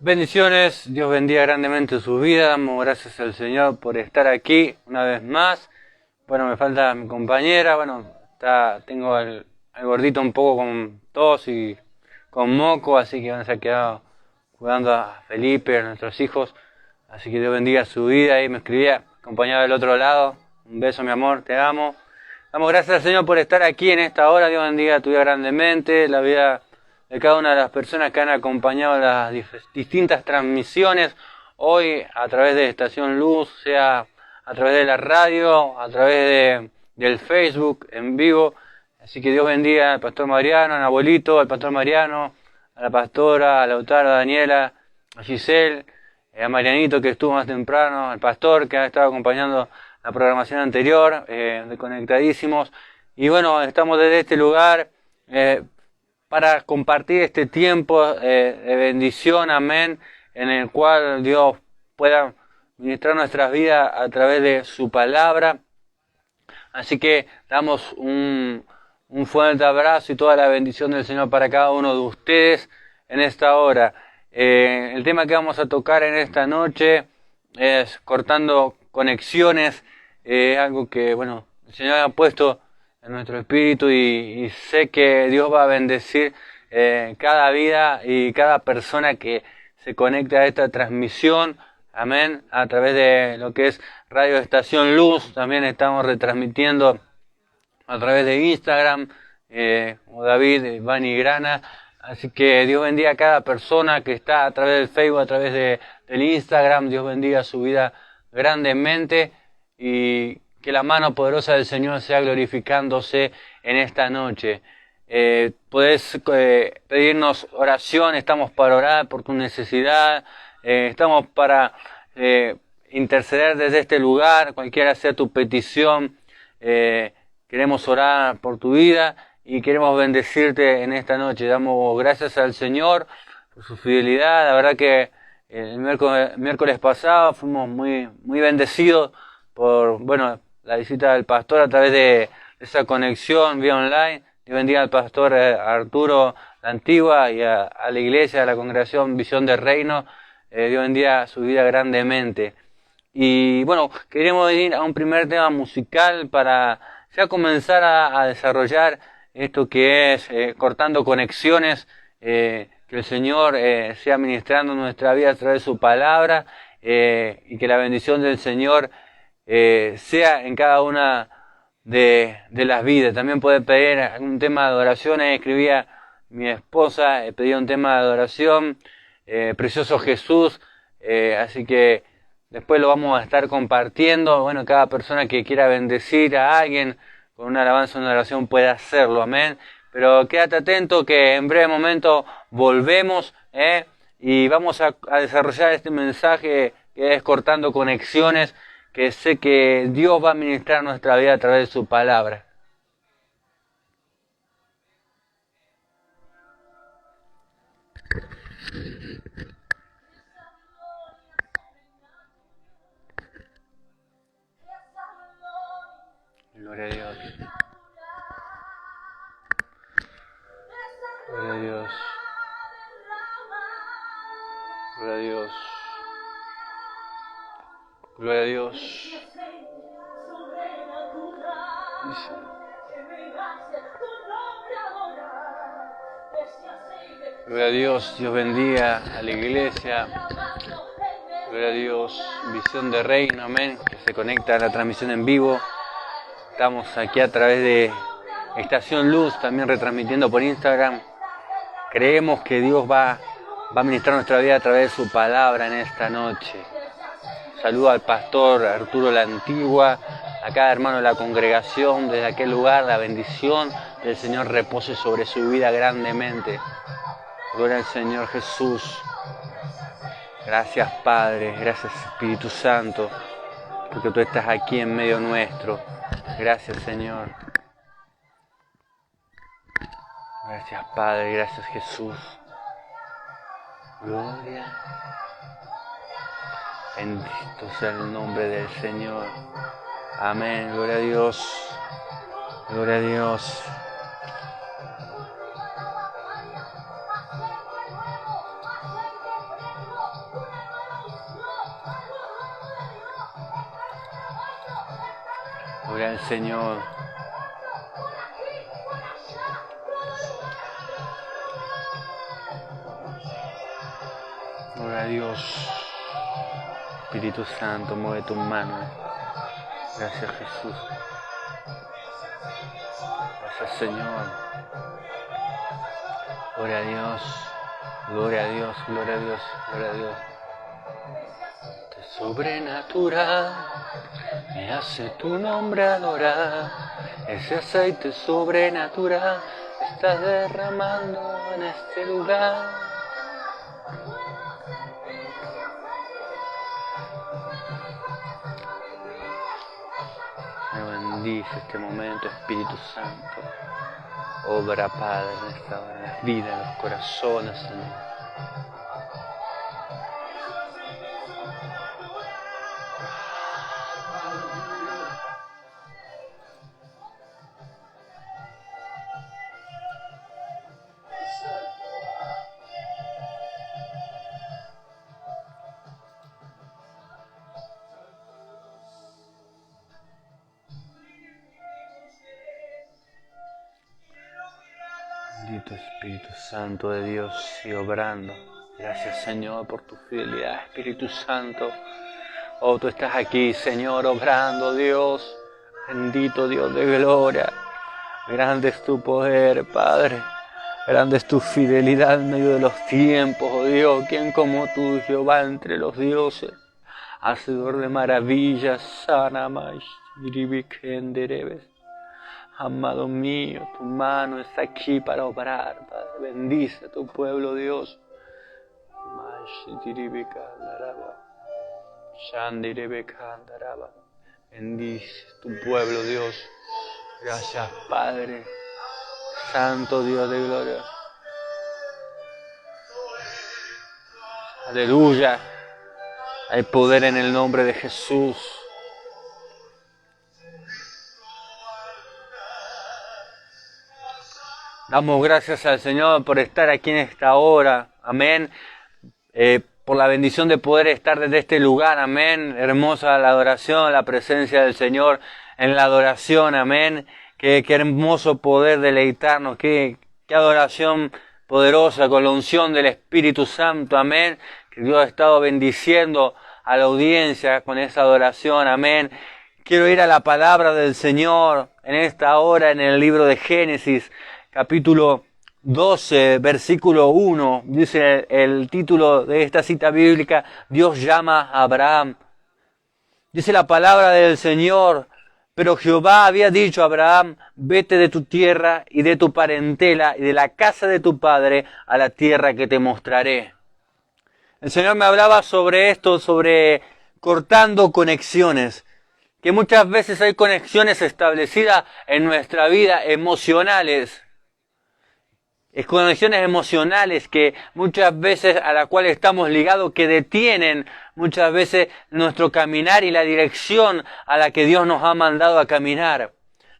Bendiciones, Dios bendiga grandemente su vida, damos gracias al Señor por estar aquí una vez más. Bueno, me falta mi compañera, tengo al gordito un poco con tos y con moco, así que se ha quedado cuidando a Felipe, a nuestros hijos. Así que Dios bendiga su vida, y me escribía, acompañado del otro lado. Un beso, mi amor, te amo. Damos gracias al Señor por estar aquí en esta hora. Dios bendiga tu vida grandemente, la vida de cada una de las personas que han acompañado las distintas transmisiones hoy a través de Estación Luz, sea a través de la radio, a través del Facebook en vivo. Así que Dios bendiga al pastor Mariano, al abuelito, al pastor Mariano, a la pastora, a Lautaro, a Daniela, a Giselle, a Marianito que estuvo más temprano, al pastor que ha estado acompañando la programación anterior, de Conectadísimos. Y bueno, estamos desde este lugar para compartir este tiempo de bendición, amén, en el cual Dios pueda ministrar nuestras vidas a través de su palabra. Así que damos un fuerte abrazo y toda la bendición del Señor para cada uno de ustedes en esta hora. El tema que vamos a tocar en esta noche es cortando conexiones, algo que, bueno, el Señor ha puesto en nuestro espíritu y sé que Dios va a bendecir cada vida y cada persona que se conecte a esta transmisión, amén, a través de lo que es Radio Estación Luz. También estamos retransmitiendo a través de Instagram, como David, Vani Grana. Así que Dios bendiga a cada persona que está a través del Facebook, a través del Instagram. Dios bendiga su vida grandemente y que la mano poderosa del Señor sea glorificándose en esta noche. Podés pedirnos oración, estamos para orar por tu necesidad, estamos para interceder desde este lugar, cualquiera sea tu petición. Queremos orar por tu vida y queremos bendecirte en esta noche. Damos gracias al Señor por su fidelidad. La verdad que el miércoles pasado fuimos muy bendecidos por, la visita del pastor a través de esa conexión vía online. Dios bendiga al pastor Arturo La Antigua y a la iglesia, a la congregación Visión del Reino. Dios bendiga su vida grandemente. Y bueno, queremos ir a un primer tema musical para ya comenzar a desarrollar esto que es cortando conexiones, que el Señor sea ministrando nuestra vida a través de su palabra, y que la bendición del Señor sea en cada una de las vidas. También puede pedir algún tema de adoración. Escribía mi esposa, pedía un tema de adoración, Precioso Jesús, así que después lo vamos a estar compartiendo. Bueno, cada persona que quiera bendecir a alguien con una alabanza o una oración puede hacerlo, amén. Pero quédate atento que en breve momento volvemos, y vamos a desarrollar este mensaje que es cortando conexiones, que sé que Dios va a ministrar nuestra vida a través de su palabra. Gloria a Dios. Gloria a Dios. Gloria a Dios. Gloria a Dios. Gloria a Dios. Dios bendiga a la iglesia. Gloria a Dios. Visión de Reino, amén, que se conecta a la transmisión en vivo. Estamos aquí a través de Estación Luz, también retransmitiendo por Instagram. Creemos que Dios va a ministrar nuestra vida a través de su palabra en esta noche. Saludo al pastor Arturo La Antigua, a cada hermano de la congregación. Desde aquel lugar, la bendición del Señor repose sobre su vida grandemente. Gloria al Señor Jesús. Gracias, Padre. Gracias, Espíritu Santo, porque tú estás aquí en medio nuestro. Gracias, Señor. Gracias, Padre. Gracias, Jesús. Gloria. Bendito sea el nombre del Señor. Amén. Gloria a Dios. Gloria a Dios. Gloria al Señor. Gloria a Dios. Espíritu Santo, mueve tu mano. Gracias, Jesús. Gracias, Señor. Gloria a Dios. Gloria a Dios, gloria a Dios, gloria a Dios. Sobrenatural, me hace tu nombre adorar. Ese aceite sobrenatural estás derramando en este lugar. Me bendice este momento, Espíritu Santo. Obra, Padre, en esta hora, en las vidas, en los corazones, Señor. Bendito Espíritu Santo de Dios, sigue obrando. Gracias, Señor, por tu fidelidad, Espíritu Santo. Oh, tú estás aquí, Señor, obrando, Dios. Bendito Dios de gloria. Grande es tu poder, Padre. Grande es tu fidelidad en medio de los tiempos, oh Dios. ¿Quién como tú, Jehová, entre los dioses? Hacedor de maravillas, sana más, amado mío, tu mano está aquí para obrar, Padre. Bendice a tu pueblo, Dios. Bendice tu pueblo, Dios. Gracias, Padre. Santo Dios de gloria. Aleluya. Hay poder en el nombre de Jesús. Damos gracias al Señor por estar aquí en esta hora. Amén. Por la bendición de poder estar desde este lugar. Amén. Hermosa la adoración, la presencia del Señor en la adoración. Amén. Qué hermoso poder deleitarnos. Qué adoración poderosa con la unción del Espíritu Santo. Amén. Que Dios ha estado bendiciendo a la audiencia con esa adoración. Amén. Quiero ir a la palabra del Señor en esta hora en el libro de Génesis. Capítulo 12, versículo 1, dice el título de esta cita bíblica, Dios llama a Abraham. Dice la palabra del Señor, pero Jehová había dicho a Abraham, vete de tu tierra y de tu parentela y de la casa de tu padre a la tierra que te mostraré. El Señor me hablaba sobre esto, sobre cortando conexiones, que muchas veces hay conexiones establecidas en nuestra vida emocionales. Es conexiones emocionales que muchas veces a la cual estamos ligados, que detienen muchas veces nuestro caminar y la dirección a la que Dios nos ha mandado a caminar.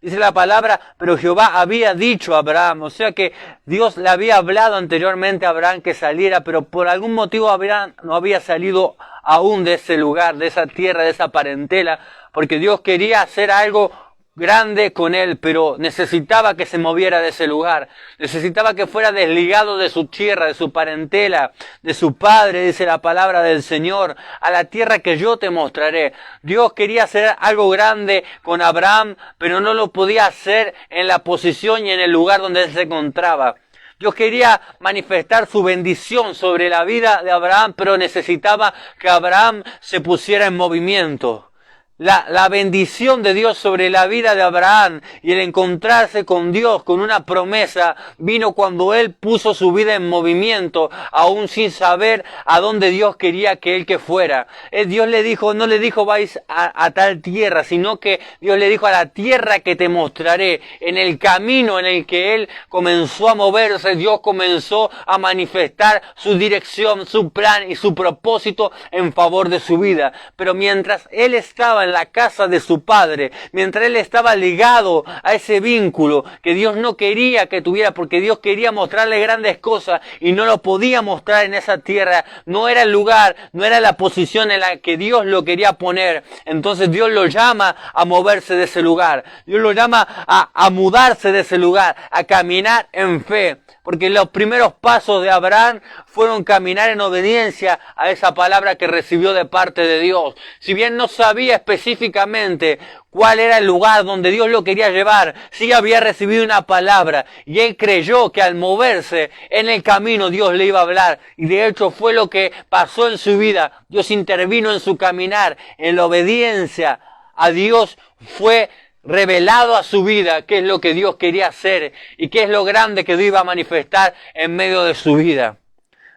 Dice la palabra, pero Jehová había dicho a Abraham, o sea que Dios le había hablado anteriormente a Abraham que saliera, pero por algún motivo Abraham no había salido aún de ese lugar, de esa tierra, de esa parentela, porque Dios quería hacer algo grande con él, pero necesitaba que se moviera de ese lugar, necesitaba que fuera desligado de su tierra, de su parentela, de su padre, dice la palabra del Señor, a la tierra que yo te mostraré. Dios quería hacer algo grande con Abraham, pero no lo podía hacer en la posición y en el lugar donde él se encontraba. Dios quería manifestar su bendición sobre la vida de Abraham, pero necesitaba que Abraham se pusiera en movimiento. La bendición de Dios sobre la vida de Abraham y el encontrarse con Dios, con una promesa, vino cuando él puso su vida en movimiento, aún sin saber a dónde Dios quería que él que fuera. Dios le dijo, no le dijo vais a tal tierra, sino que Dios le dijo a la tierra que te mostraré. En el camino en el que él comenzó a moverse, Dios comenzó a manifestar su dirección, su plan y su propósito en favor de su vida. Pero mientras él estaba en la casa de su padre, mientras él estaba ligado a ese vínculo que Dios no quería que tuviera, porque Dios quería mostrarle grandes cosas y no lo podía mostrar en esa tierra. No era el lugar, no era la posición en la que Dios lo quería poner. Entonces Dios lo llama a moverse de ese lugar. Dios lo llama a mudarse de ese lugar, a caminar en fe. Porque los primeros pasos de Abraham fueron caminar en obediencia a esa palabra que recibió de parte de Dios. Si bien no sabía específicamente cuál era el lugar donde Dios lo quería llevar, sí había recibido una palabra y él creyó que al moverse en el camino Dios le iba a hablar. Y de hecho fue lo que pasó en su vida. Dios intervino en su caminar, en la obediencia a Dios fue revelado a su vida qué es lo que Dios quería hacer y qué es lo grande que Dios iba a manifestar en medio de su vida.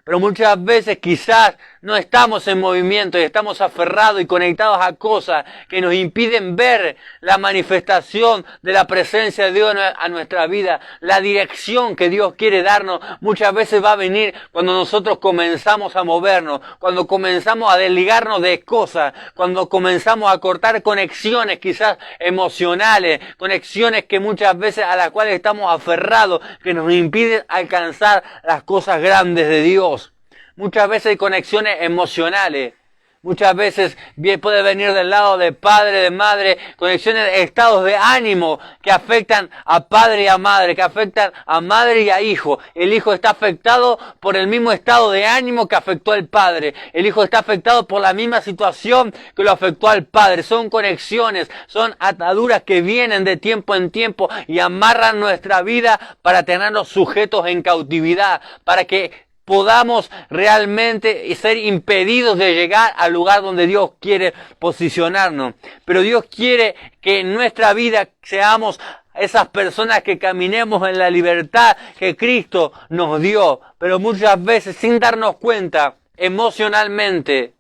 Pero muchas veces quizás no estamos en movimiento y estamos aferrados y conectados a cosas que nos impiden ver la manifestación de la presencia de Dios a nuestra vida. La dirección que Dios quiere darnos muchas veces va a venir cuando nosotros comenzamos a movernos, cuando comenzamos a desligarnos de cosas, cuando comenzamos a cortar conexiones quizás emocionales, conexiones que muchas veces a las cuales estamos aferrados, que nos impiden alcanzar las cosas grandes de Dios. Muchas veces hay conexiones emocionales. Muchas veces puede venir del lado de padre, de madre, conexiones, estados de ánimo que afectan a padre y a madre, que afectan a madre y a hijo. El hijo está afectado por el mismo estado de ánimo que afectó al padre. El hijo está afectado por la misma situación que lo afectó al padre. Son conexiones, son ataduras que vienen de tiempo en tiempo y amarran nuestra vida para tenerlos sujetos en cautividad, para que podamos realmente ser impedidos de llegar al lugar donde Dios quiere posicionarnos. Pero Dios quiere que en nuestra vida seamos esas personas que caminemos en la libertad que Cristo nos dio. Pero muchas veces sin darnos cuenta, emocionalmente,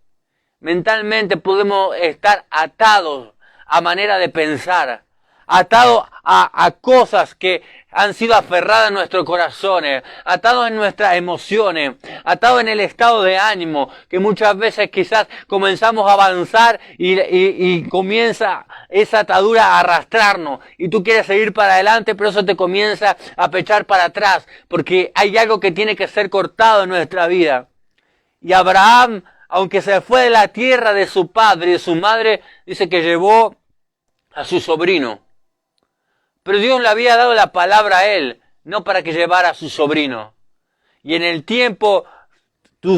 mentalmente podemos estar atados a manera de pensar, atados a cosas que han sido aferradas en nuestros corazones, atados en nuestras emociones, atados en el estado de ánimo, que muchas veces quizás comenzamos a avanzar y comienza esa atadura a arrastrarnos, y tú quieres seguir para adelante, pero eso te comienza a pechar para atrás, porque hay algo que tiene que ser cortado en nuestra vida. Y Abraham, aunque se fue de la tierra de su padre y de su madre, dice que llevó a su sobrino. Pero Dios le había dado la palabra a él, no para que llevara a su sobrino. Y en el tiempo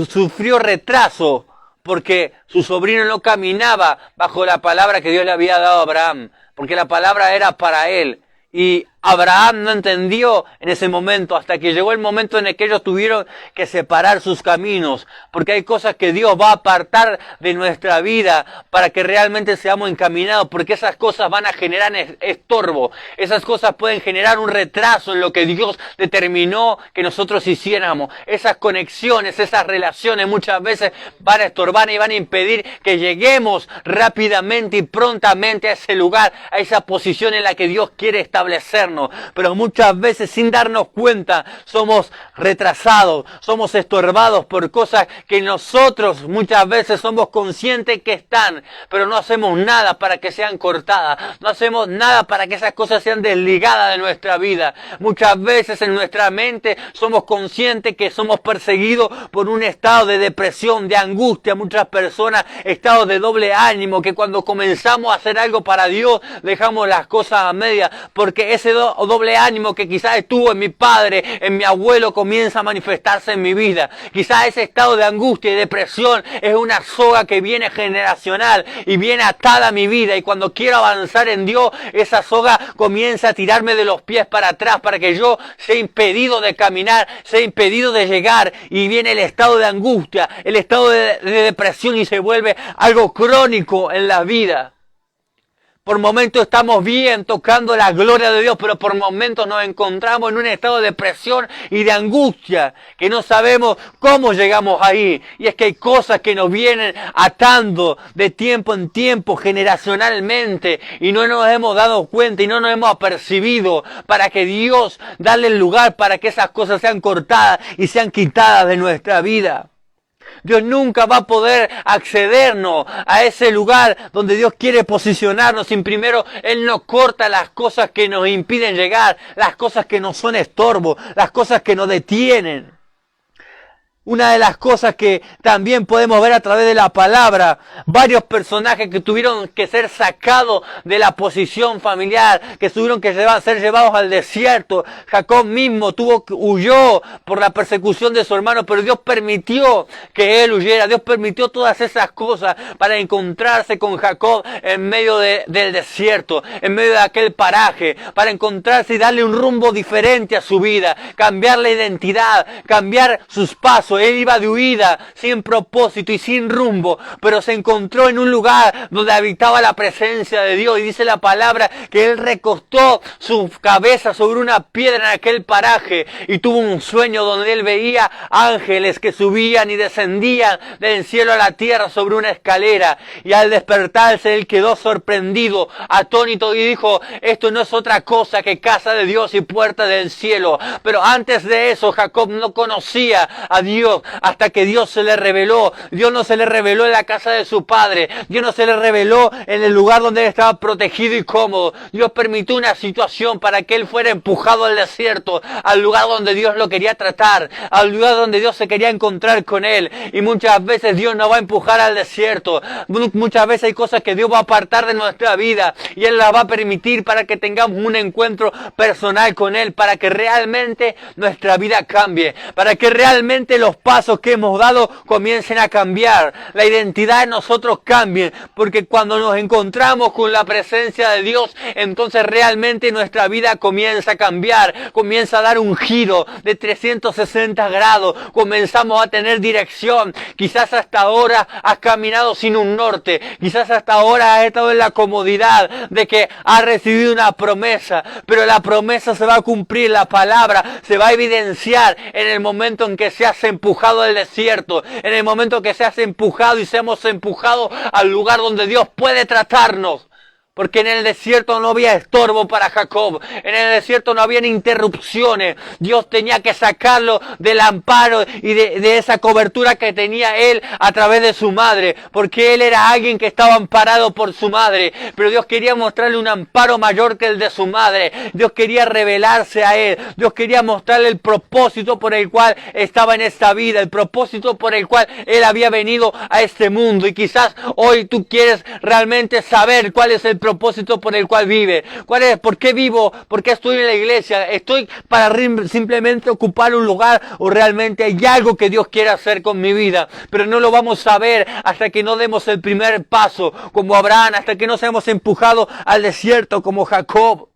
sufrió retraso porque su sobrino no caminaba bajo la palabra que Dios le había dado a Abraham, porque la palabra era para él. Y Abraham no entendió en ese momento hasta que llegó el momento en el que ellos tuvieron que separar sus caminos, porque hay cosas que Dios va a apartar de nuestra vida para que realmente seamos encaminados, porque esas cosas van a generar estorbo, esas cosas pueden generar un retraso en lo que Dios determinó que nosotros hiciéramos. Esas conexiones, esas relaciones muchas veces van a estorbar y van a impedir que lleguemos rápidamente y prontamente a ese lugar, a esa posición en la que Dios quiere establecernos. Pero muchas veces sin darnos cuenta somos retrasados, somos estorbados por cosas que nosotros muchas veces somos conscientes que están, pero no hacemos nada para que sean cortadas, no hacemos nada para que esas cosas sean desligadas de nuestra vida. Muchas veces en nuestra mente somos conscientes que somos perseguidos por un estado de depresión, de angustia, muchas personas, estados de doble ánimo, que cuando comenzamos a hacer algo para Dios dejamos las cosas a medias, porque ese doble ánimo que quizás estuvo en mi padre, en mi abuelo, comienza a manifestarse en mi vida. Quizás ese estado de angustia y depresión es una soga que viene generacional y viene atada a mi vida, y cuando quiero avanzar en Dios, esa soga comienza a tirarme de los pies para atrás para que yo sea impedido de caminar, sea impedido de llegar, y viene el estado de angustia, el estado de depresión, y se vuelve algo crónico en la vida. Por momentos estamos bien, tocando la gloria de Dios, pero por momentos nos encontramos en un estado de depresión y de angustia, que no sabemos cómo llegamos ahí. Y es que hay cosas que nos vienen atando de tiempo en tiempo, generacionalmente, y no nos hemos dado cuenta y no nos hemos apercibido para que Dios darle el lugar para que esas cosas sean cortadas y sean quitadas de nuestra vida. Dios nunca va a poder accedernos a ese lugar donde Dios quiere posicionarnos sin primero Él nos corta las cosas que nos impiden llegar, las cosas que nos son estorbo, las cosas que nos detienen. Una de las cosas que también podemos ver a través de la palabra, varios personajes que tuvieron que ser sacados de la posición familiar, que tuvieron que ser llevados al desierto. Jacob mismo huyó por la persecución de su hermano, pero Dios permitió que él huyera. Dios permitió todas esas cosas para encontrarse con Jacob en medio del desierto, en medio de aquel paraje, para encontrarse y darle un rumbo diferente a su vida, cambiar la identidad, cambiar sus pasos. Él iba de huida, sin propósito y sin rumbo, pero se encontró en un lugar donde habitaba la presencia de Dios. Y dice la palabra que él recostó su cabeza sobre una piedra en aquel paraje y tuvo un sueño donde él veía ángeles que subían y descendían del cielo a la tierra sobre una escalera. Y al despertarse él quedó sorprendido, atónito, y dijo: esto no es otra cosa que casa de Dios y puerta del cielo. Pero antes de eso Jacob no conocía a Dios hasta que Dios se le reveló. Dios no se le reveló en la casa de su padre. Dios no se le reveló en el lugar donde él estaba protegido y cómodo. Dios permitió una situación para que él fuera empujado al desierto, al lugar donde Dios lo quería tratar, al lugar donde Dios se quería encontrar con él. Y muchas veces Dios nos va a empujar al desierto. Muchas veces hay cosas que Dios va a apartar de nuestra vida y Él las va a permitir para que tengamos un encuentro personal con Él, para que realmente nuestra vida cambie, para que realmente los pasos que hemos dado comiencen a cambiar, la identidad de nosotros cambie, porque cuando nos encontramos con la presencia de Dios, entonces realmente nuestra vida comienza a cambiar, comienza a dar un giro de 360 grados, comenzamos a tener dirección. Quizás hasta ahora has caminado sin un norte, quizás hasta ahora has estado en la comodidad de que has recibido una promesa, pero la promesa se va a cumplir, la palabra se va a evidenciar en el momento en que seas empujado al desierto, en el momento que seas empujado y seamos empujados al lugar donde Dios puede tratarnos. Porque en el desierto no había estorbo para Jacob. En el desierto no habían interrupciones. Dios tenía que sacarlo del amparo y de esa cobertura que tenía él a través de su madre. Porque él era alguien que estaba amparado por su madre. Pero Dios quería mostrarle un amparo mayor que el de su madre. Dios quería revelarse a él. Dios quería mostrarle el propósito por el cual estaba en esta vida. El propósito por el cual él había venido a este mundo. Y quizás hoy tú quieres realmente saber cuál es el propósito por el cual vive. ¿Cuál es? ¿Por qué vivo? ¿Por qué estoy en la iglesia? ¿Estoy para simplemente ocupar un lugar o realmente hay algo que Dios quiere hacer con mi vida? Pero no lo vamos a ver hasta que no demos el primer paso como Abraham, hasta que no seamos empujados al desierto como Jacob.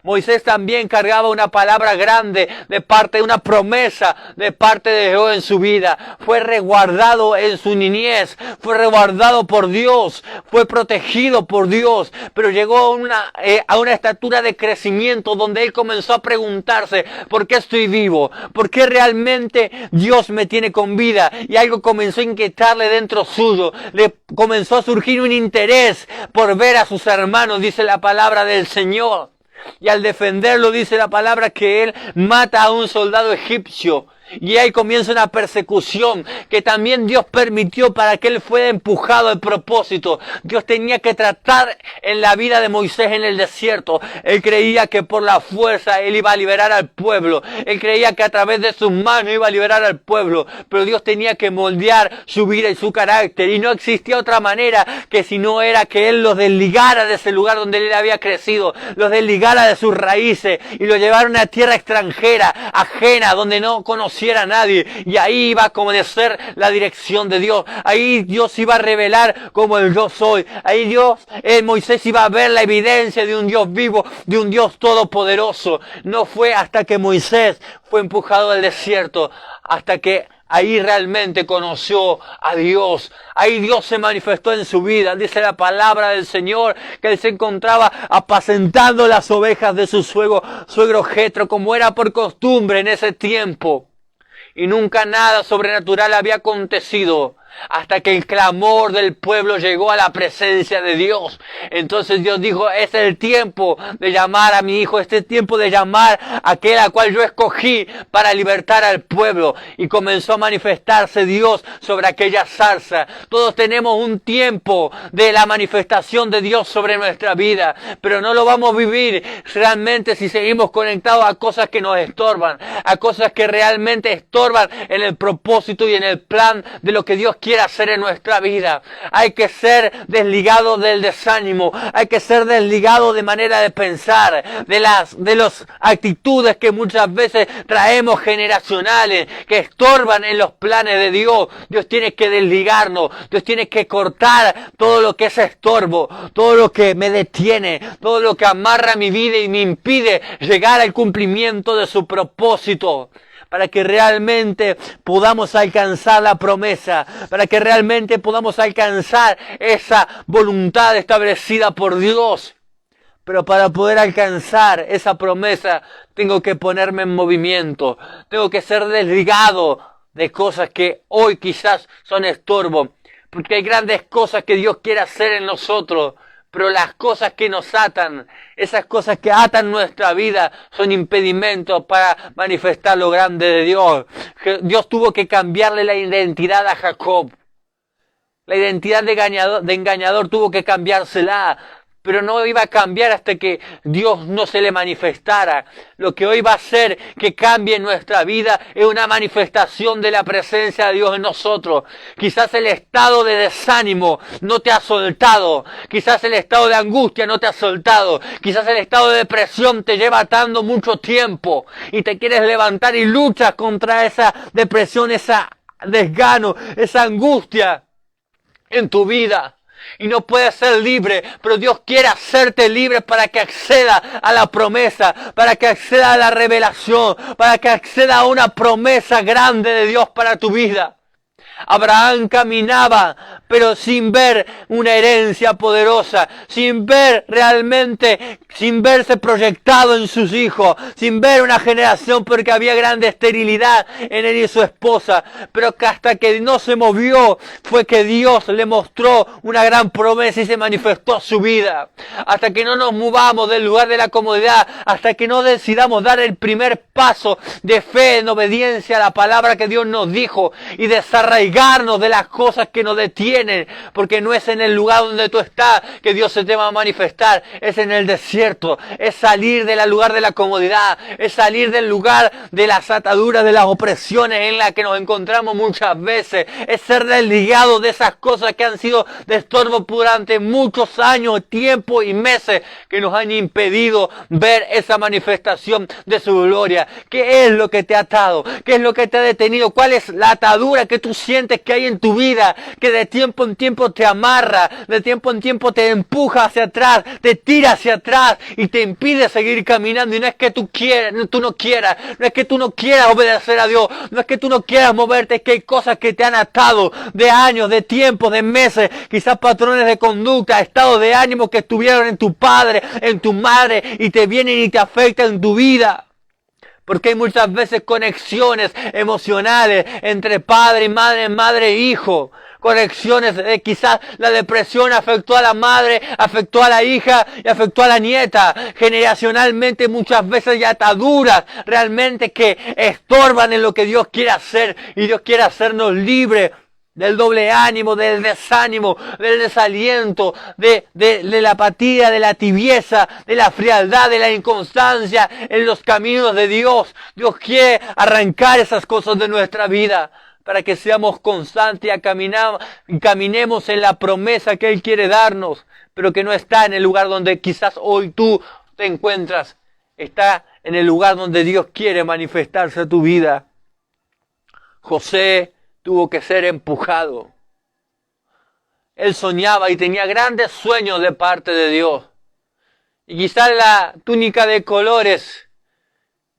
Moisés también cargaba una palabra grande de parte de una promesa de parte de Dios en su vida. Fue resguardado en su niñez, fue resguardado por Dios, fue protegido por Dios, pero llegó a una estatura de crecimiento donde él comenzó a preguntarse: ¿por qué estoy vivo? ¿Por qué realmente Dios me tiene con vida? Y algo comenzó a inquietarle dentro suyo, le comenzó a surgir un interés por ver a sus hermanos, dice la palabra del Señor. Y al defenderlo dice la palabra que él mata a un soldado egipcio. Y ahí comienza una persecución que también Dios permitió para que él fuera empujado al propósito. Dios tenía que tratar en la vida de Moisés en el desierto. Él creía que por la fuerza él iba a liberar al pueblo. Él creía que a través de sus manos iba a liberar al pueblo. Pero Dios tenía que moldear su vida y su carácter. Y no existía otra manera que si no era que él los desligara de ese lugar donde él había crecido. Los desligara de sus raíces y los llevara a una tierra extranjera, ajena, donde no conocía a nadie, y ahí iba a conocer la dirección de Dios. Ahí Dios iba a revelar como el yo soy. Ahí Moisés iba a ver la evidencia de un Dios vivo, de un Dios todopoderoso. No fue hasta que Moisés fue empujado al desierto, hasta que ahí realmente conoció a Dios. Ahí Dios se manifestó en su vida. Dice la palabra del Señor que él se encontraba apacentando las ovejas de su suegro Jetro, como era por costumbre en ese tiempo. Y nunca nada sobrenatural había acontecido. hasta que el clamor del pueblo llegó a la presencia de Dios. Entonces Dios dijo, es el tiempo de llamar a mi hijo, este es el tiempo de llamar a aquel a cual yo escogí para libertar al pueblo. Y comenzó a manifestarse Dios sobre aquella zarza. Todos tenemos un tiempo de la manifestación de Dios sobre nuestra vida, pero no lo vamos a vivir realmente si seguimos conectados a cosas que nos estorban, a cosas que realmente estorban en el propósito y en el plan de lo que Dios quiere hacer en nuestra vida. Hay que ser desligado del desánimo, hay que ser desligado de manera de pensar, de las actitudes que muchas veces traemos generacionales, que estorban en los planes de Dios. Dios tiene que desligarnos, Dios tiene que cortar todo lo que es estorbo, todo lo que me detiene, todo lo que amarra mi vida y me impide llegar al cumplimiento de su propósito, para que realmente podamos alcanzar la promesa, para que realmente podamos alcanzar esa voluntad establecida por Dios. Pero para poder alcanzar esa promesa, tengo que ponerme en movimiento, tengo que ser desligado de cosas que hoy quizás son estorbo, porque hay grandes cosas que Dios quiere hacer en nosotros, pero las cosas que nos atan, esas cosas que atan nuestra vida, son impedimentos para manifestar lo grande de Dios. Dios tuvo que cambiarle la identidad a Jacob. La identidad de engañador tuvo que cambiársela, pero no iba a cambiar hasta que Dios no se le manifestara. Lo que hoy va a hacer que cambie nuestra vida es una manifestación de la presencia de Dios en nosotros. Quizás el estado de desánimo no te ha soltado. Quizás el estado de angustia no te ha soltado. Quizás el estado de depresión te lleva atando mucho tiempo y te quieres levantar y luchas contra esa depresión, ese desgano, esa angustia en tu vida. Y no puedes ser libre, pero Dios quiere hacerte libre para que acceda a la promesa, para que acceda a la revelación, para que acceda a una promesa grande de Dios para tu vida. Abraham caminaba, pero sin ver una herencia poderosa, sin ver realmente, sin verse proyectado en sus hijos, sin ver una generación porque había grande esterilidad en él y su esposa. Pero que hasta que no se movió, fue que Dios le mostró una gran promesa y se manifestó a su vida. Hasta que no nos movamos del lugar de la comodidad, hasta que no decidamos dar el primer paso de fe en obediencia a la palabra que Dios nos dijo y desarraigarnos de las cosas que nos detienen, porque no es en el lugar donde tú estás que Dios se te va a manifestar, es en el desierto, es salir del lugar de la comodidad, es salir del lugar de las ataduras, de las opresiones en las que nos encontramos muchas veces, es ser desligado de esas cosas que han sido de estorbo durante muchos años, tiempo y meses que nos han impedido ver esa manifestación de su gloria. ¿Qué es lo que te ha atado? ¿Qué es lo que te ha detenido? ¿Cuál es la atadura que tú sientes que hay en tu vida, que de tiempo en tiempo te amarra, de tiempo en tiempo te empuja hacia atrás, te tira hacia atrás y te impide seguir caminando? Y no es que tú no quieras obedecer a Dios, no es que tú no quieras moverte, es que hay cosas que te han atado de años, de tiempos, de meses, quizás patrones de conducta, estados de ánimo que estuvieron en tu padre, en tu madre y te vienen y te afectan en tu vida. Porque hay muchas veces conexiones emocionales entre padre y madre, madre e hijo. Conexiones de quizás la depresión afectó a la madre, afectó a la hija y afectó a la nieta. Generacionalmente muchas veces hay ataduras realmente que estorban en lo que Dios quiere hacer. Y Dios quiere hacernos libres del doble ánimo, del desánimo, del desaliento, de la apatía, de la tibieza, de la frialdad, de la inconstancia en los caminos de Dios. Dios quiere arrancar esas cosas de nuestra vida para que seamos constantes y caminemos en la promesa que Él quiere darnos, pero que no está en el lugar donde quizás hoy tú te encuentras. Está en el lugar donde Dios quiere manifestarse a tu vida. José tuvo que ser empujado. Él soñaba y tenía grandes sueños de parte de Dios. Y quizás la túnica de colores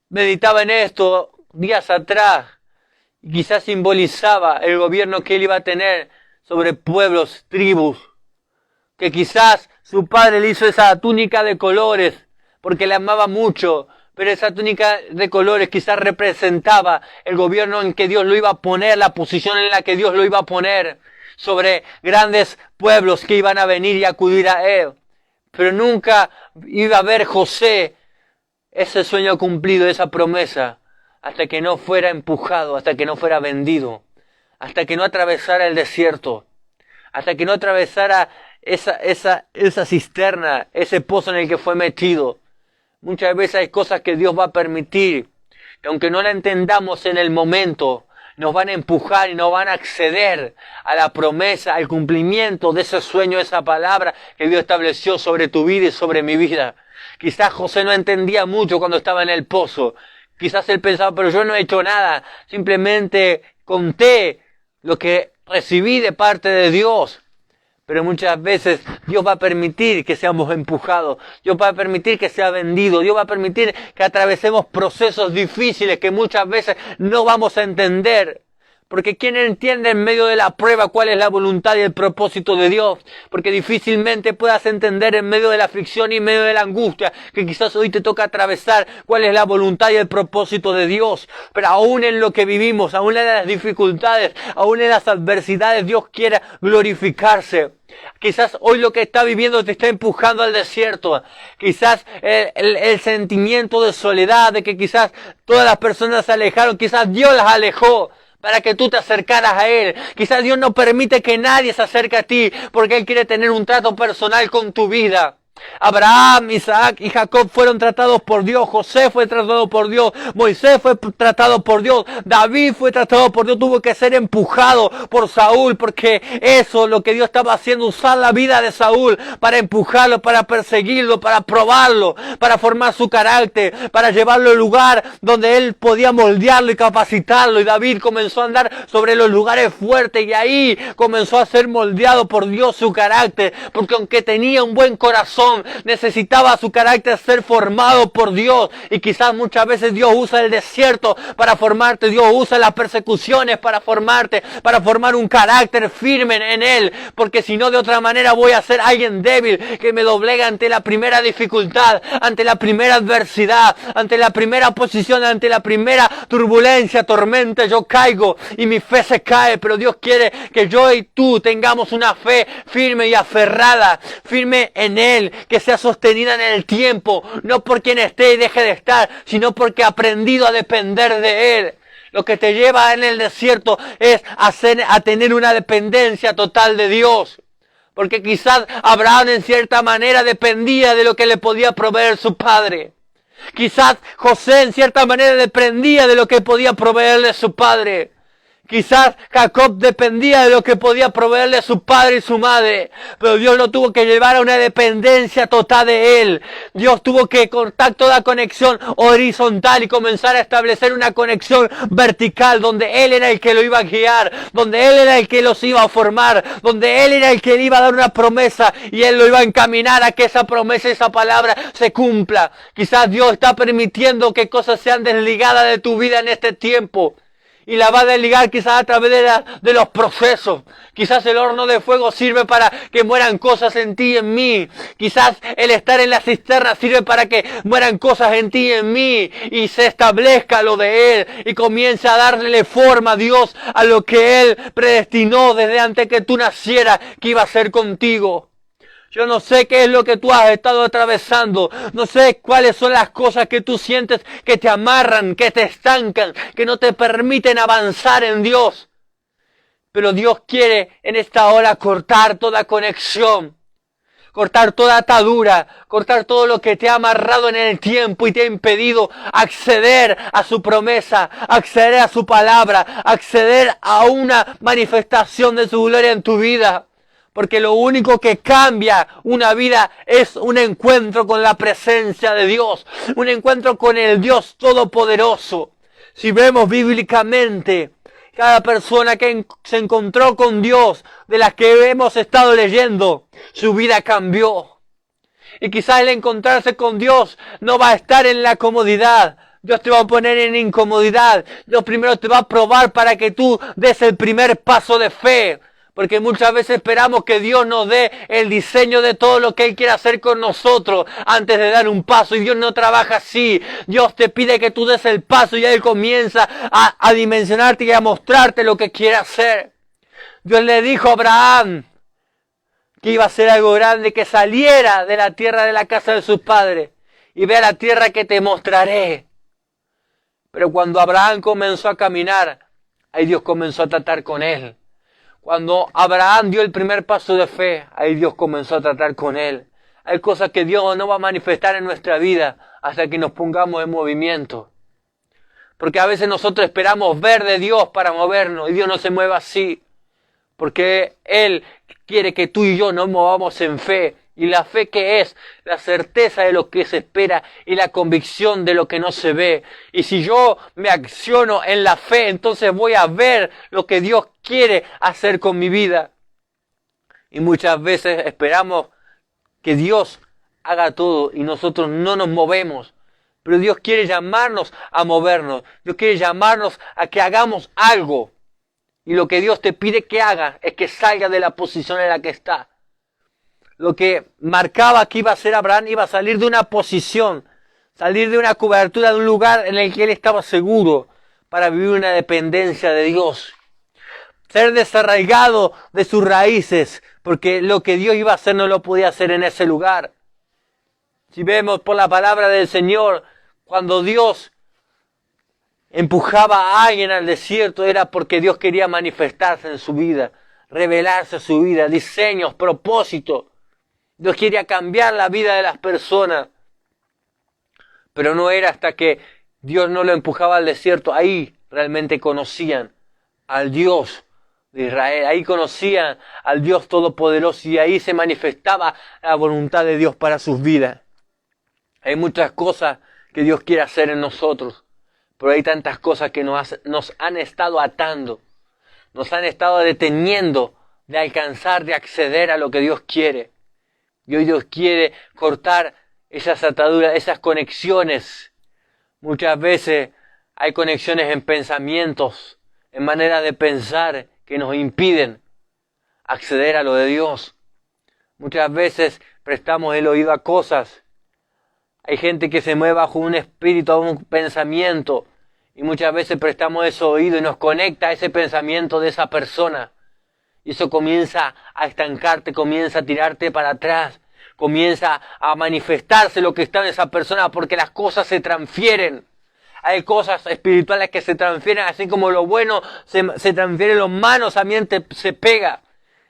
meditaba en esto días atrás. Y quizás simbolizaba el gobierno que él iba a tener sobre pueblos, tribus. Que quizás su padre le hizo esa túnica de colores porque le amaba mucho. Pero esa túnica de colores quizás representaba el gobierno en que Dios lo iba a poner, la posición en la que Dios lo iba a poner sobre grandes pueblos que iban a venir y acudir a él. Pero nunca iba a ver José ese sueño cumplido, esa promesa, hasta que no fuera empujado, hasta que no fuera vendido, hasta que no atravesara el desierto, hasta que no atravesara esa cisterna, ese pozo en el que fue metido. Muchas veces hay cosas que Dios va a permitir, que aunque no la entendamos en el momento, nos van a empujar y nos van a acceder a la promesa, al cumplimiento de ese sueño, esa palabra que Dios estableció sobre tu vida y sobre mi vida. Quizás José no entendía mucho cuando estaba en el pozo. Quizás él pensaba, pero yo no he hecho nada. Simplemente conté lo que recibí de parte de Dios. Pero muchas veces Dios va a permitir que seamos empujados. Dios va a permitir que sea vendido. Dios va a permitir que atravesemos procesos difíciles que muchas veces no vamos a entender. Porque ¿quién entiende en medio de la prueba cuál es la voluntad y el propósito de Dios? Porque difícilmente puedas entender en medio de la aflicción y en medio de la angustia que quizás hoy te toca atravesar cuál es la voluntad y el propósito de Dios. Pero aún en lo que vivimos, aún en las dificultades, aún en las adversidades, Dios quiere glorificarse. Quizás hoy lo que está viviendo te está empujando al desierto. Quizás el sentimiento de soledad, de que quizás todas las personas se alejaron, quizás Dios las alejó para que tú te acercaras a Él. Quizás Dios no permite que nadie se acerque a ti, porque Él quiere tener un trato personal con tu vida. Abraham, Isaac y Jacob fueron tratados por Dios. José fue tratado por Dios. Moisés fue tratado por Dios. David fue tratado por Dios. Tuvo que ser empujado por Saúl, porque eso, lo que Dios estaba haciendo, usar la vida de Saúl para empujarlo, para perseguirlo, para probarlo, para formar su carácter, para llevarlo al lugar donde él podía moldearlo y capacitarlo. Y David comenzó a andar sobre los lugares fuertes y ahí comenzó a ser moldeado por Dios su carácter, porque aunque tenía un buen corazón, necesitaba su carácter ser formado por Dios. Y quizás muchas veces Dios usa el desierto para formarte. Dios usa las persecuciones para formarte, para formar un carácter firme en Él. Porque si no, de otra manera voy a ser alguien débil que me doblega ante la primera dificultad, ante la primera adversidad, ante la primera posición, ante la primera turbulencia, tormenta. Yo caigo y mi fe se cae. Pero Dios quiere que yo y tú tengamos una fe firme y aferrada, firme en Él, que sea sostenida en el tiempo, no por quien esté y deje de estar, sino porque ha aprendido a depender de Él. Lo que te lleva en el desierto es a tener una dependencia total de Dios. Porque quizás Abraham en cierta manera dependía de lo que le podía proveer su padre. Quizás José en cierta manera dependía de lo que podía proveerle su padre. Quizás Jacob dependía de lo que podía proveerle su padre y su madre, pero Dios lo tuvo que llevar a una dependencia total de Él. Dios tuvo que cortar toda conexión horizontal y comenzar a establecer una conexión vertical, donde Él era el que lo iba a guiar, donde Él era el que los iba a formar, donde Él era el que le iba a dar una promesa y Él lo iba a encaminar a que esa promesa y esa palabra se cumpla. Quizás Dios está permitiendo que cosas sean desligadas de tu vida en este tiempo. Y la va a desligar quizás a través de los procesos. Quizás el horno de fuego sirve para que mueran cosas en ti y en mí. Quizás el estar en la cisterna sirve para que mueran cosas en ti y en mí. Y se establezca lo de Él. Y comience a darle forma a Dios a lo que Él predestinó desde antes que tú nacieras que iba a ser contigo. Yo no sé qué es lo que tú has estado atravesando. No sé cuáles son las cosas que tú sientes que te amarran, que te estancan, que no te permiten avanzar en Dios. Pero Dios quiere en esta hora cortar toda conexión, cortar toda atadura, cortar todo lo que te ha amarrado en el tiempo y te ha impedido acceder a su promesa, acceder a su palabra, acceder a una manifestación de su gloria en tu vida. Porque lo único que cambia una vida es un encuentro con la presencia de Dios. Un encuentro con el Dios Todopoderoso. Si vemos bíblicamente, cada persona que se encontró con Dios, de las que hemos estado leyendo, su vida cambió. Y quizás el encontrarse con Dios no va a estar en la comodidad. Dios te va a poner en incomodidad. Dios primero te va a probar para que tú des el primer paso de fe. Porque muchas veces esperamos que Dios nos dé el diseño de todo lo que Él quiere hacer con nosotros antes de dar un paso. Y Dios no trabaja así. Dios te pide que tú des el paso y Él comienza a dimensionarte y a mostrarte lo que quiere hacer. Dios le dijo a Abraham que iba a hacer algo grande, que saliera de la tierra de la casa de sus padres y vea la tierra que te mostraré. Pero cuando Abraham comenzó a caminar, ahí Dios comenzó a tratar con él. Cuando Abraham dio el primer paso de fe, ahí Dios comenzó a tratar con él. Hay cosas que Dios no va a manifestar en nuestra vida hasta que nos pongamos en movimiento. Porque a veces nosotros esperamos ver de Dios para movernos y Dios no se mueve así. Porque Él quiere que tú y yo nos movamos en fe. Y la fe, ¿qué es? La certeza de lo que se espera y la convicción de lo que no se ve. Y si yo me acciono en la fe, entonces voy a ver lo que Dios quiere hacer con mi vida. Y muchas veces esperamos que Dios haga todo y nosotros no nos movemos. Pero Dios quiere llamarnos a movernos. Dios quiere llamarnos a que hagamos algo. Y lo que Dios te pide que hagas es que salga de la posición en la que está. Lo que marcaba que iba a ser Abraham, iba a salir de una posición, salir de una cobertura, de un lugar en el que él estaba seguro, para vivir una dependencia de Dios. Ser desarraigado de sus raíces, porque lo que Dios iba a hacer no lo podía hacer en ese lugar. Si vemos por la palabra del Señor, cuando Dios empujaba a alguien al desierto, era porque Dios quería manifestarse en su vida, revelarse su vida, diseños, propósitos. Dios quería cambiar la vida de las personas. Pero no era hasta que Dios no lo empujaba al desierto. Ahí realmente conocían al Dios de Israel. Ahí conocían al Dios Todopoderoso y ahí se manifestaba la voluntad de Dios para sus vidas. Hay muchas cosas que Dios quiere hacer en nosotros. Pero hay tantas cosas que nos han estado atando. Nos han estado deteniendo de alcanzar, de acceder a lo que Dios quiere. Y hoy Dios quiere cortar esas ataduras, esas conexiones. Muchas veces hay conexiones en pensamientos, en maneras de pensar que nos impiden acceder a lo de Dios. Muchas veces prestamos el oído a cosas. Hay gente que se mueve bajo un espíritu, a un pensamiento. Y muchas veces prestamos ese oído y nos conecta a ese pensamiento de esa persona. Y eso comienza a estancarte, comienza a tirarte para atrás, comienza a manifestarse lo que está en esa persona porque las cosas se transfieren. Hay cosas espirituales que se transfieren, así como lo bueno se transfiere, lo malo también se pega.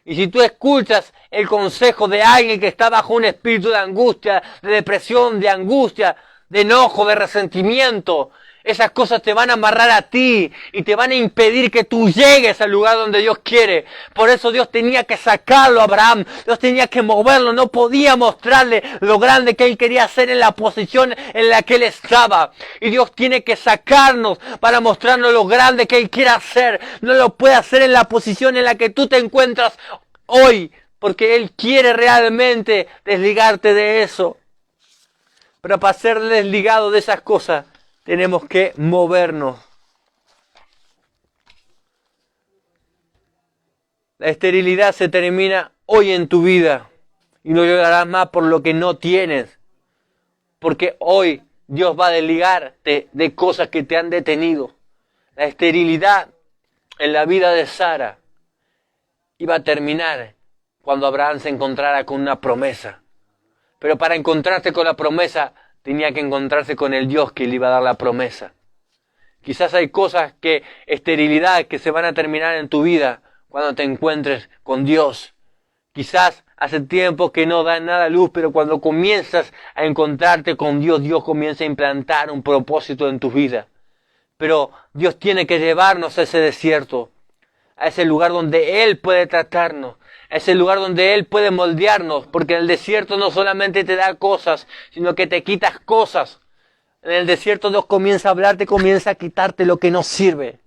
Y si tú escuchas el consejo de alguien que está bajo un espíritu de angustia, de depresión, de angustia, de enojo, de resentimiento, esas cosas te van a amarrar a ti y te van a impedir que tú llegues al lugar donde Dios quiere. Por eso Dios tenía que sacarlo a Abraham. Dios tenía que moverlo. No podía mostrarle lo grande que Él quería hacer en la posición en la que Él estaba. Y Dios tiene que sacarnos para mostrarnos lo grande que Él quiere hacer. No lo puede hacer en la posición en la que tú te encuentras hoy. Porque Él quiere realmente desligarte de eso. Pero para ser desligado de esas cosas, tenemos que movernos. La esterilidad se termina hoy en tu vida. Y no llorarás más por lo que no tienes. Porque hoy Dios va a desligarte de cosas que te han detenido. La esterilidad en la vida de Sara iba a terminar cuando Abraham se encontrara con una promesa. Pero para encontrarse con la promesa, tenía que encontrarse con el Dios que le iba a dar la promesa. Quizás hay cosas esterilidad que se van a terminar en tu vida cuando te encuentres con Dios. Quizás hace tiempo que no da nada luz, pero cuando comienzas a encontrarte con Dios, Dios comienza a implantar un propósito en tu vida. Pero Dios tiene que llevarnos a ese desierto, a ese lugar donde Él puede tratarnos, a ese lugar donde Él puede moldearnos, porque en el desierto no solamente te da cosas, sino que te quitas cosas. En el desierto Dios comienza a hablarte, comienza a quitarte lo que no sirve.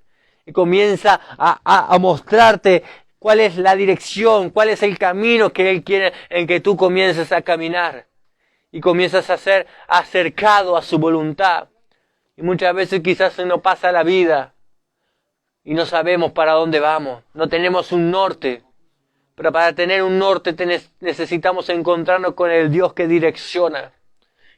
Y comienza a mostrarte cuál es la dirección, cuál es el camino que Él quiere en que tú comiences a caminar. Y comienzas a ser acercado a su voluntad. Y muchas veces quizás se nos pasa la vida y no sabemos para dónde vamos. No tenemos un norte. Pero para tener un norte necesitamos encontrarnos con el Dios que direcciona.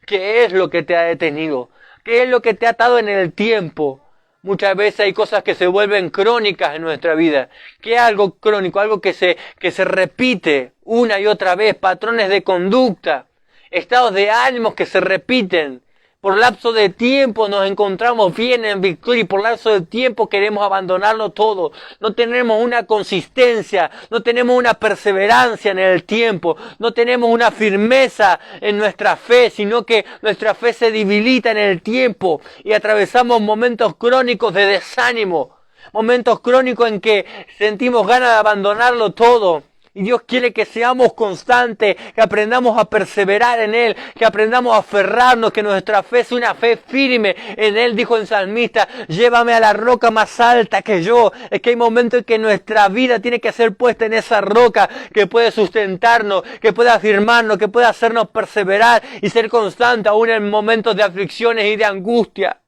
¿Qué es lo que te ha detenido? ¿Qué es lo que te ha atado en el tiempo? Muchas veces hay cosas que se vuelven crónicas en nuestra vida. ¿Qué es algo crónico? Algo que se repite una y otra vez. Patrones de conducta. Estados de ánimos que se repiten. Por lapso de tiempo nos encontramos bien en victoria y por lapso de tiempo queremos abandonarlo todo. No tenemos una consistencia, no tenemos una perseverancia en el tiempo, no tenemos una firmeza en nuestra fe, sino que nuestra fe se debilita en el tiempo y atravesamos momentos crónicos de desánimo, momentos crónicos en que sentimos ganas de abandonarlo todo. Y Dios quiere que seamos constantes, que aprendamos a perseverar en Él, que aprendamos a aferrarnos, que nuestra fe sea una fe firme en Él. Dijo el salmista, llévame a la roca más alta que yo. Es que hay momentos en que nuestra vida tiene que ser puesta en esa roca que puede sustentarnos, que puede afirmarnos, que puede hacernos perseverar y ser constantes aún en momentos de aflicciones y de angustia.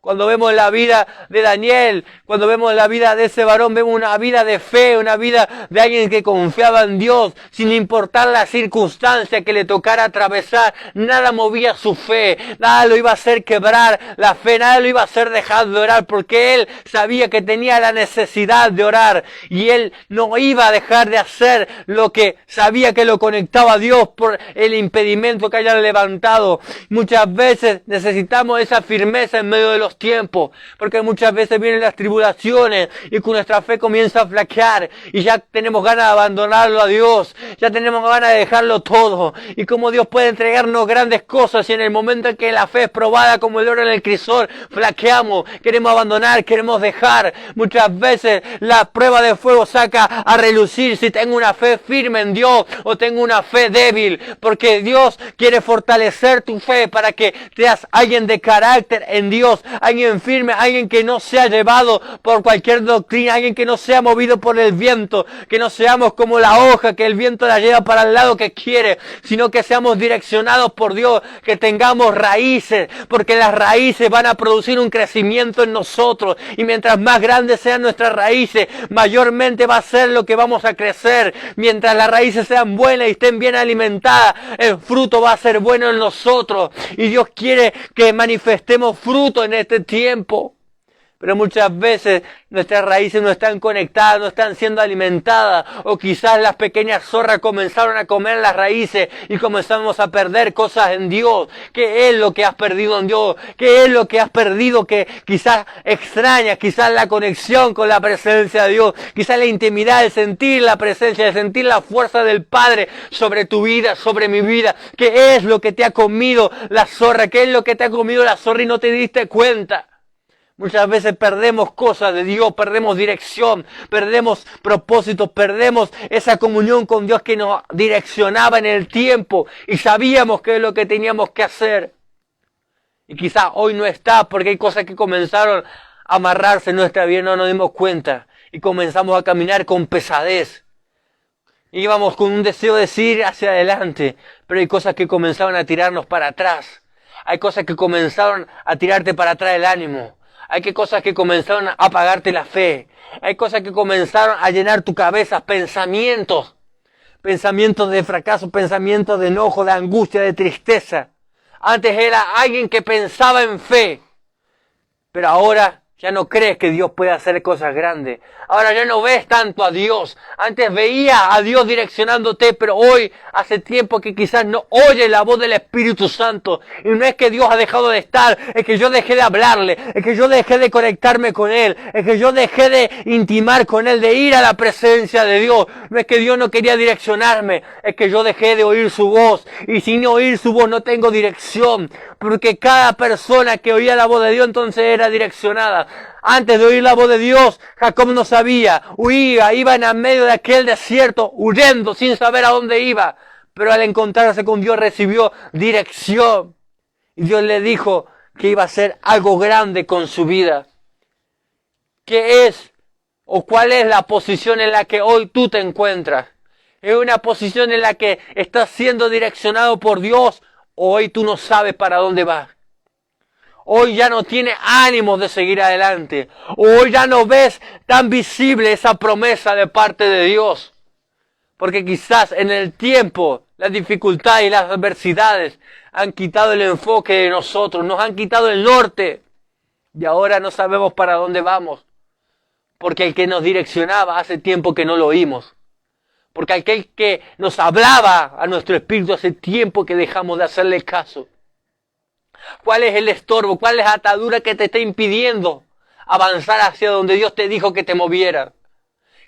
Cuando vemos la vida de Daniel, cuando vemos la vida de ese varón, vemos una vida de fe, una vida de alguien que confiaba en Dios, sin importar la circunstancia que le tocara atravesar. Nada movía su fe, nada lo iba a hacer quebrar la fe, nada lo iba a hacer dejar de orar, porque él sabía que tenía la necesidad de orar y él no iba a dejar de hacer lo que sabía que lo conectaba a Dios por el impedimento que hayan levantado. Muchas veces necesitamos esa firmeza en medio de los tiempos, porque muchas veces vienen las tribulaciones y con nuestra fe comienza a flaquear y ya tenemos ganas de abandonarlo a Dios, ya tenemos ganas de dejarlo todo. Y como Dios puede entregarnos grandes cosas y en el momento en que la fe es probada como el oro en el crisol, flaqueamos, queremos abandonar, queremos dejar. Muchas veces la prueba de fuego saca a relucir si tengo una fe firme en Dios o tengo una fe débil, porque Dios quiere fortalecer tu fe para que seas alguien de carácter en Dios, alguien firme, alguien que no sea llevado por cualquier doctrina, alguien que no sea movido por el viento, que no seamos como la hoja que el viento la lleva para el lado que quiere, sino que seamos direccionados por Dios, que tengamos raíces, porque las raíces van a producir un crecimiento en nosotros y mientras más grandes sean nuestras raíces, mayormente va a ser lo que vamos a crecer. Mientras las raíces sean buenas y estén bien alimentadas, el fruto va a ser bueno en nosotros y Dios quiere que manifestemos fruto en este tiempo. Pero muchas veces nuestras raíces no están conectadas, no están siendo alimentadas, o quizás las pequeñas zorras comenzaron a comer las raíces y comenzamos a perder cosas en Dios. ¿Qué es lo que has perdido en Dios? ¿Qué es lo que has perdido que quizás extrañas? Quizás la conexión con la presencia de Dios, quizás la intimidad, el sentir la presencia, el sentir la fuerza del Padre sobre tu vida, sobre mi vida. ¿Qué es lo que te ha comido la zorra? ¿Qué es lo que te ha comido la zorra y no te diste cuenta? Muchas veces perdemos cosas de Dios, perdemos dirección, perdemos propósitos, perdemos esa comunión con Dios que nos direccionaba en el tiempo y sabíamos qué es lo que teníamos que hacer. Y quizás hoy no está porque hay cosas que comenzaron a amarrarse en nuestra vida y no nos dimos cuenta y comenzamos a caminar con pesadez. Íbamos con un deseo de seguir hacia adelante, pero hay cosas que comenzaron a tirarnos para atrás. Hay cosas que comenzaron a tirarte para atrás el ánimo. Hay cosas que comenzaron a apagarte la fe. Hay cosas que comenzaron a llenar tu cabeza, pensamientos de fracaso, pensamientos de enojo, de angustia, de tristeza. Antes era alguien que pensaba en fe, pero ahora ya no crees que Dios puede hacer cosas grandes. Ahora ya no ves tanto a Dios. Antes veía a Dios direccionándote, pero hoy hace tiempo que quizás no oyes la voz del Espíritu Santo. Y no es que Dios ha dejado de estar, es que yo dejé de hablarle, es que yo dejé de conectarme con Él, es que yo dejé de intimar con Él, de ir a la presencia de Dios. No es que Dios no quería direccionarme, es que yo dejé de oír su voz. Y sin oír su voz no tengo dirección, porque cada persona que oía la voz de Dios entonces era direccionada. Antes de oír la voz de Dios, Jacob no sabía, huía, iba en medio de aquel desierto, huyendo sin saber a dónde iba. Pero al encontrarse con Dios recibió dirección. Y Dios le dijo que iba a hacer algo grande con su vida. ¿Qué es o cuál es la posición en la que hoy tú te encuentras? ¿Es una posición en la que estás siendo direccionado por Dios o hoy tú no sabes para dónde vas? Hoy ya no tienes ánimo de seguir adelante. Hoy ya no ves tan visible esa promesa de parte de Dios. Porque quizás en el tiempo, las dificultades y las adversidades han quitado el enfoque de nosotros, nos han quitado el norte. Y ahora no sabemos para dónde vamos. Porque el que nos direccionaba hace tiempo que no lo oímos. Porque aquel que nos hablaba a nuestro espíritu hace tiempo que dejamos de hacerle caso. ¿Cuál es el estorbo? ¿Cuál es la atadura que te está impidiendo avanzar hacia donde Dios te dijo que te moviera?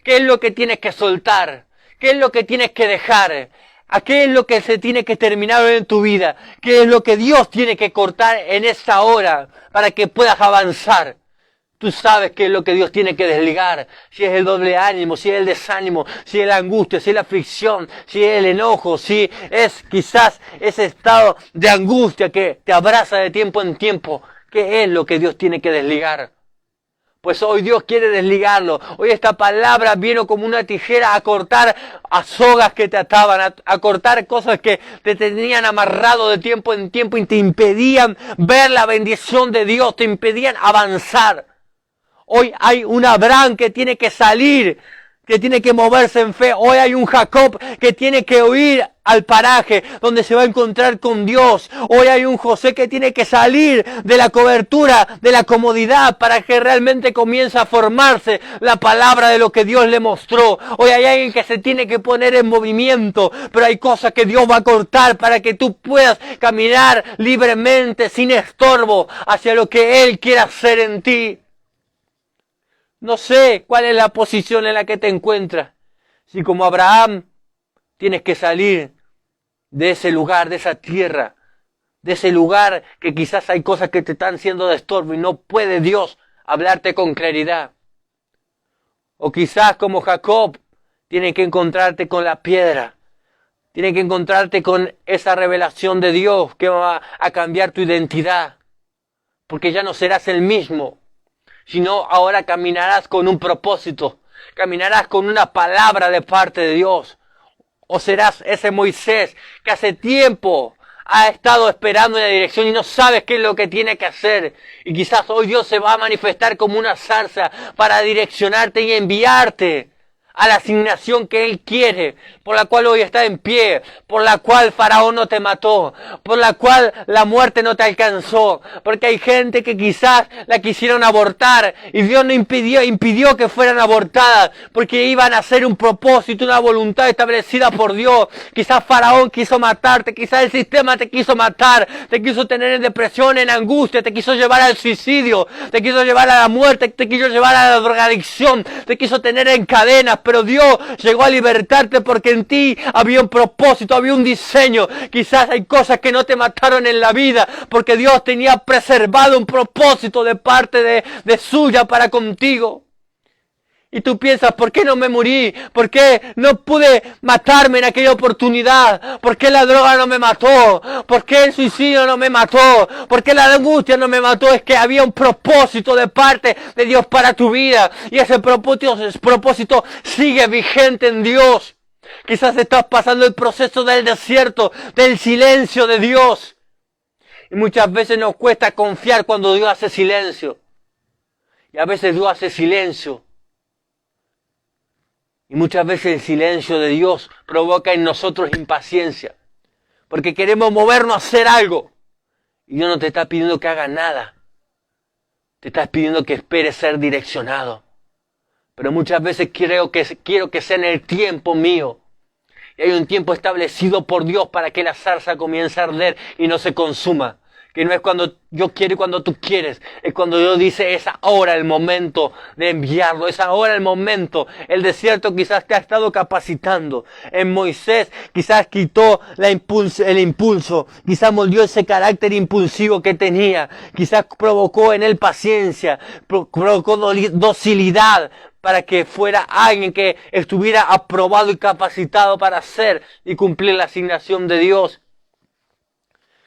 ¿Qué es lo que tienes que soltar? ¿Qué es lo que tienes que dejar? ¿A qué es lo que se tiene que terminar en tu vida? ¿Qué es lo que Dios tiene que cortar en esta hora para que puedas avanzar? Tú sabes qué es lo que Dios tiene que desligar. Si es el doble ánimo, si es el desánimo, si es la angustia, si es la aflicción, si es el enojo, si es quizás ese estado de angustia que te abraza de tiempo en tiempo. ¿Qué es lo que Dios tiene que desligar? Pues hoy Dios quiere desligarlo. Hoy esta palabra vino como una tijera a cortar a sogas que te ataban, a cortar cosas que te tenían amarrado de tiempo en tiempo y te impedían ver la bendición de Dios, te impedían avanzar. Hoy hay un Abraham que tiene que salir, que tiene que moverse en fe. Hoy hay un Jacob que tiene que huir al paraje donde se va a encontrar con Dios. Hoy hay un José que tiene que salir de la cobertura, de la comodidad, para que realmente comience a formarse la palabra de lo que Dios le mostró. Hoy hay alguien que se tiene que poner en movimiento, pero hay cosas que Dios va a cortar para que tú puedas caminar libremente, sin estorbo, hacia lo que Él quiere hacer en ti. No sé cuál es la posición en la que te encuentras. Si como Abraham tienes que salir de ese lugar, de esa tierra, de ese lugar que quizás hay cosas que te están siendo de estorbo y no puede Dios hablarte con claridad. O quizás como Jacob tienes que encontrarte con la piedra. Tienes que encontrarte con esa revelación de Dios que va a cambiar tu identidad. Porque ya no serás el mismo. Sino ahora caminarás con un propósito, caminarás con una palabra de parte de Dios. O serás ese Moisés que hace tiempo ha estado esperando en la dirección y no sabes qué es lo que tiene que hacer. Y quizás hoy Dios se va a manifestar como una zarza para direccionarte y enviarte a la asignación que Él quiere, por la cual hoy está en pie, por la cual Faraón no te mató, por la cual la muerte no te alcanzó, porque hay gente que quizás la quisieron abortar y Dios no impidió que fueran abortadas, porque iban a hacer un propósito, una voluntad establecida por Dios. Quizás Faraón quiso matarte, quizás el sistema te quiso matar, te quiso tener en depresión, en angustia, te quiso llevar al suicidio, te quiso llevar a la muerte, te quiso llevar a la drogadicción, te quiso tener en cadenas, pero Dios llegó a libertarte porque en ti había un propósito, había un diseño. Quizás hay cosas que no te mataron en la vida porque Dios tenía preservado un propósito de parte de suya para contigo. Y tú piensas, ¿por qué no me morí? ¿Por qué no pude matarme en aquella oportunidad? ¿Por qué la droga no me mató? ¿Por qué el suicidio no me mató? ¿Por qué la angustia no me mató? Es que había un propósito de parte de Dios para tu vida. Y ese propósito sigue vigente en Dios. Quizás estás pasando el proceso del desierto, del silencio de Dios. Y muchas veces nos cuesta confiar cuando Dios hace silencio. Y a veces Dios hace silencio. Y muchas veces el silencio de Dios provoca en nosotros impaciencia. Porque queremos movernos a hacer algo. Y Dios no te está pidiendo que hagas nada. Te está pidiendo que esperes ser direccionado. Pero muchas veces quiero que sea en el tiempo mío. Y hay un tiempo establecido por Dios para que la zarza comience a arder y no se consuma. Que no es cuando yo quiero y cuando tú quieres. Es cuando Dios dice, es ahora el momento de enviarlo. Es ahora el momento. El desierto quizás te ha estado capacitando. En Moisés quizás quitó el impulso. Quizás moldeó ese carácter impulsivo que tenía. Quizás provocó en él paciencia. Provocó docilidad. Para que fuera alguien que estuviera aprobado y capacitado para hacer y cumplir la asignación de Dios.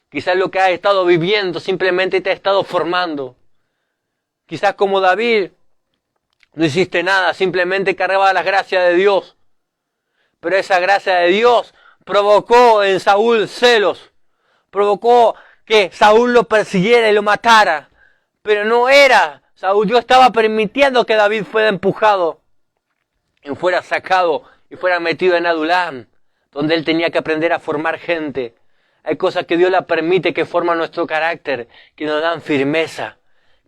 Quizás lo que has estado viviendo simplemente te ha estado formando. Quizás como David no hiciste nada, simplemente cargaba las gracias de Dios. Pero esa gracia de Dios provocó en Saúl celos. Provocó que Saúl lo persiguiera y lo matara. Pero no era Saúl, Dios estaba permitiendo que David fuera empujado. y fuera sacado y fuera metido en Adulam, donde él tenía que aprender a formar gente. Hay cosas que Dios la permite que forman nuestro carácter, que nos dan firmeza,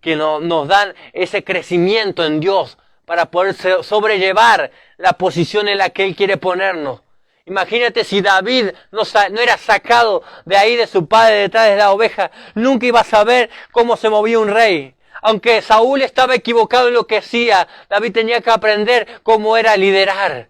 que nos dan ese crecimiento en Dios para poder sobrellevar la posición en la que Él quiere ponernos. Imagínate si David no era sacado de ahí de su padre detrás de la oveja, nunca iba a saber cómo se movía un rey. Aunque Saúl estaba equivocado en lo que hacía, David tenía que aprender cómo era liderar,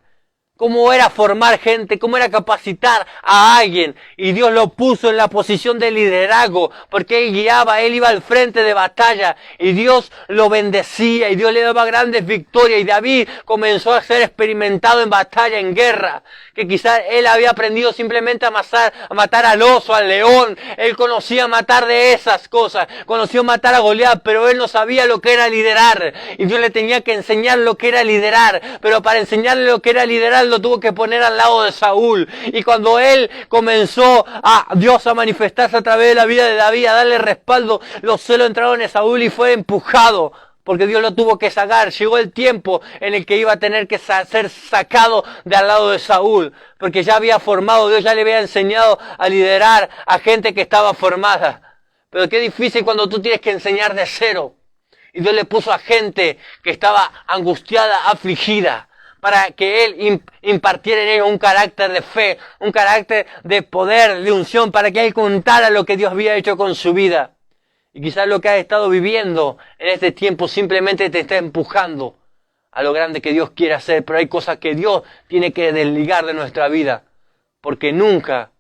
cómo era formar gente, cómo era capacitar a alguien. Y Dios lo puso en la posición de liderazgo, porque él guiaba, él iba al frente de batalla. Y Dios lo bendecía, y Dios le daba grandes victorias. Y David comenzó a ser experimentado en batalla, en guerra. Que quizás él había aprendido simplemente a matar al oso, al león. Él conocía matar de esas cosas. Conoció matar a Goliat, pero él no sabía lo que era liderar. Y Dios le tenía que enseñar lo que era liderar. Pero para enseñarle lo que era liderar, lo tuvo que poner al lado de Saúl. Y cuando él comenzó a Dios a manifestarse a través de la vida de David, a darle respaldo, los celos entraron en Saúl y fue empujado. Porque Dios lo tuvo que sacar. Llegó el tiempo en el que iba a tener que ser sacado de al lado de Saúl. Porque ya había formado, Dios ya le había enseñado a liderar a gente que estaba formada. Pero qué difícil cuando tú tienes que enseñar de cero. Y Dios le puso a gente que estaba angustiada, afligida, para que Él impartiera en ellos un carácter de fe, un carácter de poder, de unción, para que Él contara lo que Dios había hecho con su vida. Y quizás lo que has estado viviendo en este tiempo simplemente te está empujando a lo grande que Dios quiere hacer, pero hay cosas que Dios tiene que desligar de nuestra vida, porque nunca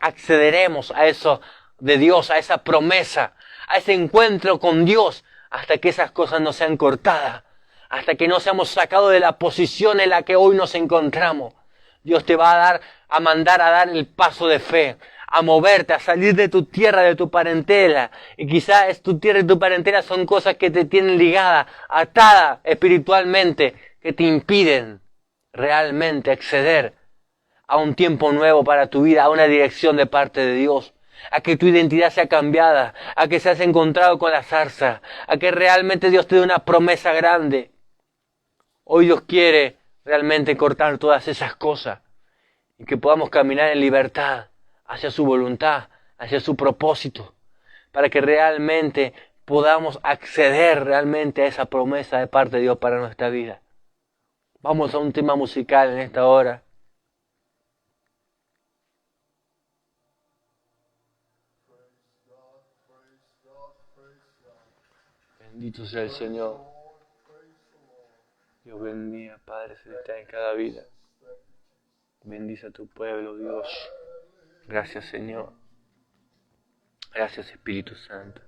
accederemos a eso de Dios, a esa promesa, a ese encuentro con Dios, hasta que esas cosas no sean cortadas, hasta que no seamos sacados de la posición en la que hoy nos encontramos. Dios te va a mandar a dar el paso de fe, a moverte, a salir de tu tierra, de tu parentela. Y quizás tu tierra y tu parentela son cosas que te tienen ligada, atada espiritualmente, que te impiden realmente acceder a un tiempo nuevo para tu vida, a una dirección de parte de Dios, a que tu identidad sea cambiada, a que seas encontrado con la zarza, a que realmente Dios te dé una promesa grande. Hoy Dios quiere realmente cortar todas esas cosas y que podamos caminar en libertad hacia su voluntad, hacia su propósito, para que realmente podamos acceder realmente a esa promesa de parte de Dios para nuestra vida. Vamos a un tema musical en esta hora. Bendito sea el Señor. Dios bendiga, Padre celestial, en cada vida. Bendice a tu pueblo, Dios. Gracias, Señor. Gracias, Espíritu Santo.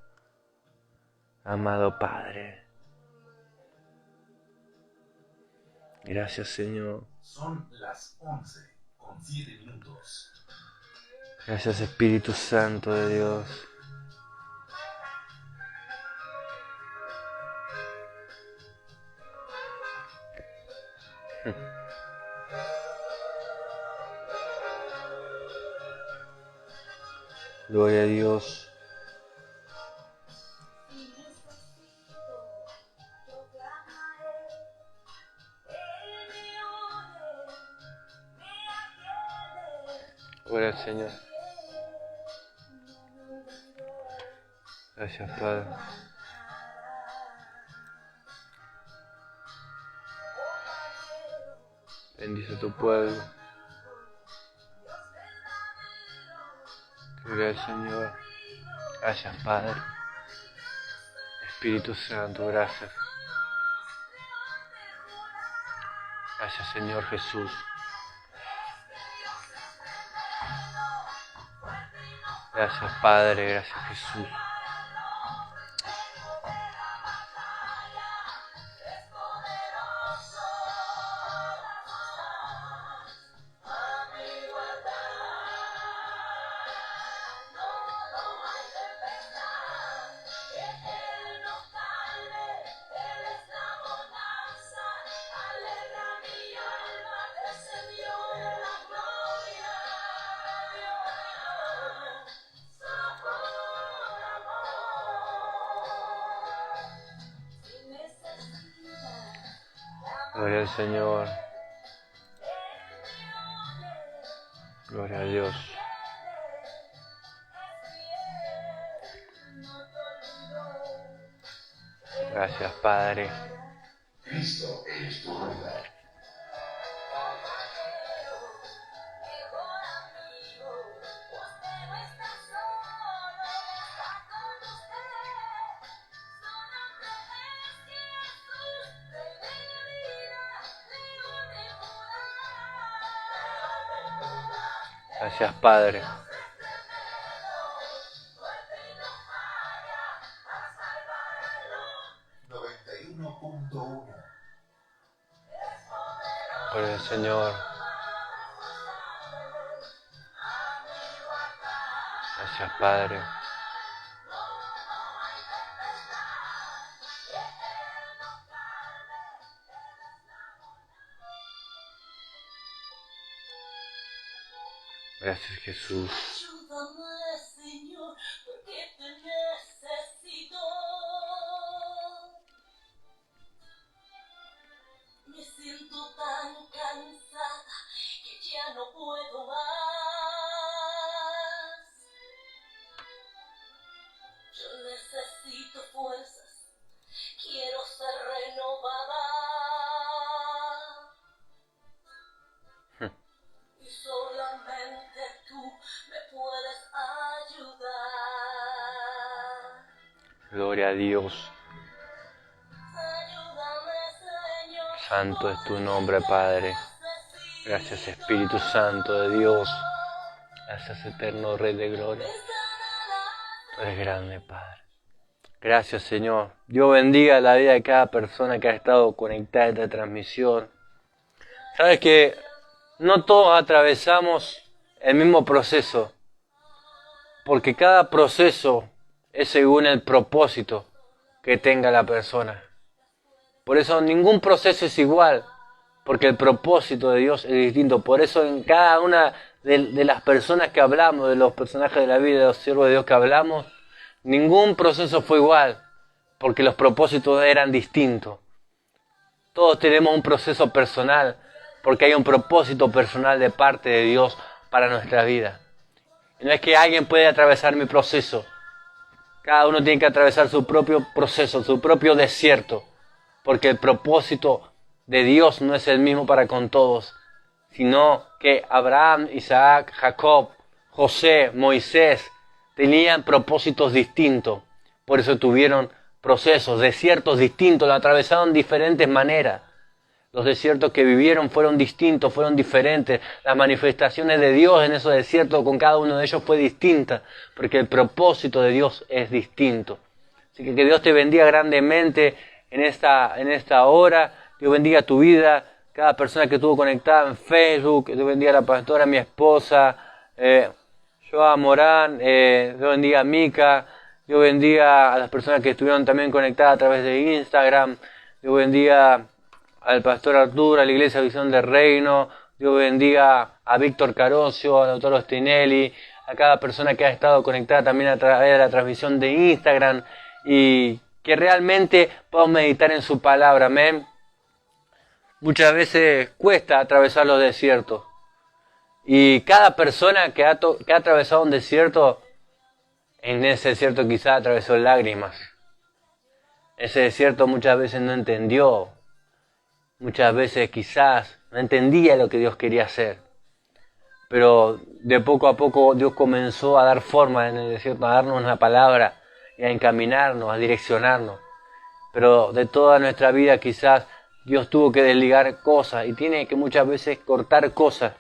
Amado Padre. Gracias, Señor. Son las 11:07. Gracias, Espíritu Santo de Dios. Gloria a Dios. Gloria al Señor. Gracias, Padre. Bendice a tu pueblo. Gloria al Señor. Gracias, Padre. Espíritu Santo, gracias. Gracias, Señor Jesús. Gracias, Padre. Gracias, Jesús. Gloria al Señor. Gloria a Dios. Gracias, Padre. Cristo es tu lugar. Gracias, Padre. Por el Señor. Gracias, Padre. Gracias, Jesús. Ayúdame, Señor, porque te necesito. Me siento tan cansada que ya no puedo más. Yo necesito fuerzas, quiero ser renovada. Y solamente tú me puedes ayudar. Gloria a Dios. Ayúdame, Señor. Santo es tu nombre, Padre. Gracias, Espíritu Santo de Dios. Gracias, eterno Rey de Gloria. Tú eres grande, Padre. Gracias, Señor. Dios bendiga la vida de cada persona que ha estado conectada a esta transmisión. Sabes que no todos atravesamos el mismo proceso, porque cada proceso es según el propósito que tenga la persona. Por eso ningún proceso es igual, porque el propósito de Dios es distinto. Por eso en cada una de las personas que hablamos, de los personajes de la vida, de los siervos de Dios que hablamos, ningún proceso fue igual, porque los propósitos eran distintos. Todos tenemos un proceso personal, porque hay un propósito personal de parte de Dios para nuestra vida. Y no es que alguien puede atravesar mi proceso. Cada uno tiene que atravesar su propio proceso, su propio desierto, porque el propósito de Dios no es el mismo para con todos, sino que Abraham, Isaac, Jacob, José, Moisés tenían propósitos distintos. Por eso tuvieron procesos, desiertos distintos, lo atravesaron de diferentes maneras. Los desiertos que vivieron fueron distintos, fueron diferentes. Las manifestaciones de Dios en esos desiertos con cada uno de ellos fue distinta, porque el propósito de Dios es distinto. Así que Dios te bendiga grandemente en esta hora. Dios bendiga tu vida, cada persona que estuvo conectada en Facebook. Dios bendiga a la pastora, a mi esposa, Joa Morán. Dios bendiga a Mica. Dios bendiga a las personas que estuvieron también conectadas a través de Instagram. Dios bendiga al pastor Arturo, a la Iglesia Visión del Reino. Dios bendiga a Víctor Carocio, al doctor Ostinelli, a cada persona que ha estado conectada también a través de la transmisión de Instagram, y que realmente podamos meditar en su palabra. Amén. Muchas veces cuesta atravesar los desiertos, y cada persona que ha atravesado un desierto, en ese desierto quizás atravesó lágrimas. Ese desierto muchas veces no entendió. Muchas veces quizás no entendía lo que Dios quería hacer. Pero de poco a poco Dios comenzó a dar forma en el desierto, a darnos una palabra y a encaminarnos, a direccionarnos. Pero de toda nuestra vida quizás Dios tuvo que desligar cosas y tiene que muchas veces cortar cosas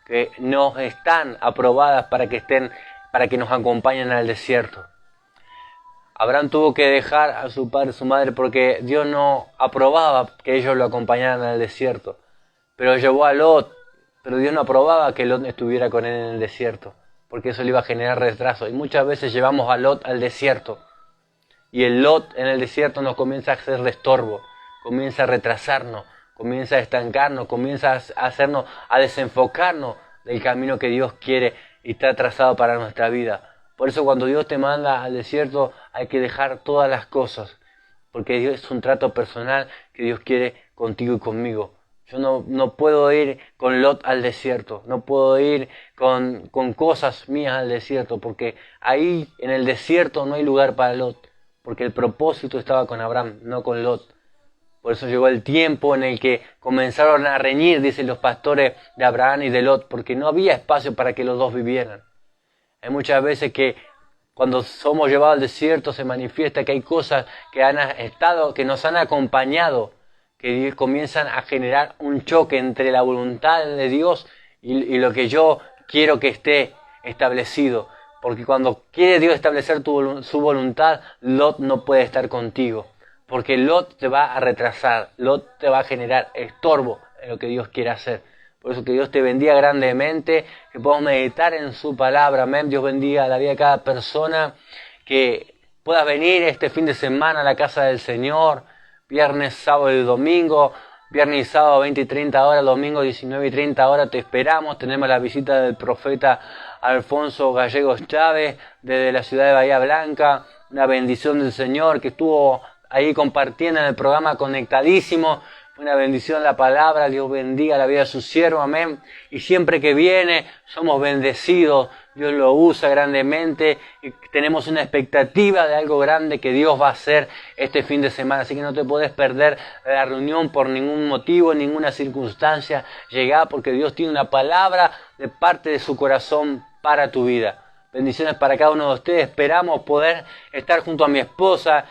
que no están aprobadas para que nos acompañen al desierto. Abraham tuvo que dejar a su padre y su madre porque Dios no aprobaba que ellos lo acompañaran al desierto. Pero llevó a Lot, pero Dios no aprobaba que Lot estuviera con él en el desierto, porque eso le iba a generar retraso. Y muchas veces llevamos a Lot al desierto, y el Lot en el desierto nos comienza a hacer de estorbo, comienza a retrasarnos, comienza a estancarnos, comienza a desenfocarnos del camino que Dios quiere y está trazado para nuestra vida. Por eso cuando Dios te manda al desierto hay que dejar todas las cosas, porque Dios es un trato personal que Dios quiere contigo y conmigo. Yo no puedo ir con Lot al desierto, no puedo ir con cosas mías al desierto, porque ahí en el desierto no hay lugar para Lot, porque el propósito estaba con Abraham, no con Lot. Por eso llegó el tiempo en el que comenzaron a reñir, dicen los pastores, de Abraham y de Lot, porque no había espacio para que los dos vivieran. Hay muchas veces que cuando somos llevados al desierto se manifiesta que hay cosas que han estado, que nos han acompañado, que comienzan a generar un choque entre la voluntad de Dios y lo que yo quiero que esté establecido. Porque cuando quiere Dios establecer su voluntad, Lot no puede estar contigo. Porque Lot te va a retrasar, Lot te va a generar estorbo en lo que Dios quiere hacer. Por eso que Dios te bendiga grandemente, que podamos meditar en su palabra. Amén. Dios bendiga la vida de cada persona, que puedas venir este fin de semana a la casa del Señor, viernes, sábado y domingo, viernes y sábado 20 y 30 horas, domingo 19 y 30 horas, te esperamos. Tenemos la visita del profeta Alfonso Gallegos Chávez desde la ciudad de Bahía Blanca, una bendición del Señor que estuvo ahí compartiendo en el programa conectadísimo. Una bendición la palabra, Dios bendiga la vida de su siervo, amén. Y siempre que viene somos bendecidos, Dios lo usa grandemente y tenemos una expectativa de algo grande que Dios va a hacer este fin de semana. Así que no te podés perder la reunión por ningún motivo, ninguna circunstancia. Llegá porque Dios tiene una palabra de parte de su corazón para tu vida. Bendiciones para cada uno de ustedes. Esperamos poder estar junto a mi esposa,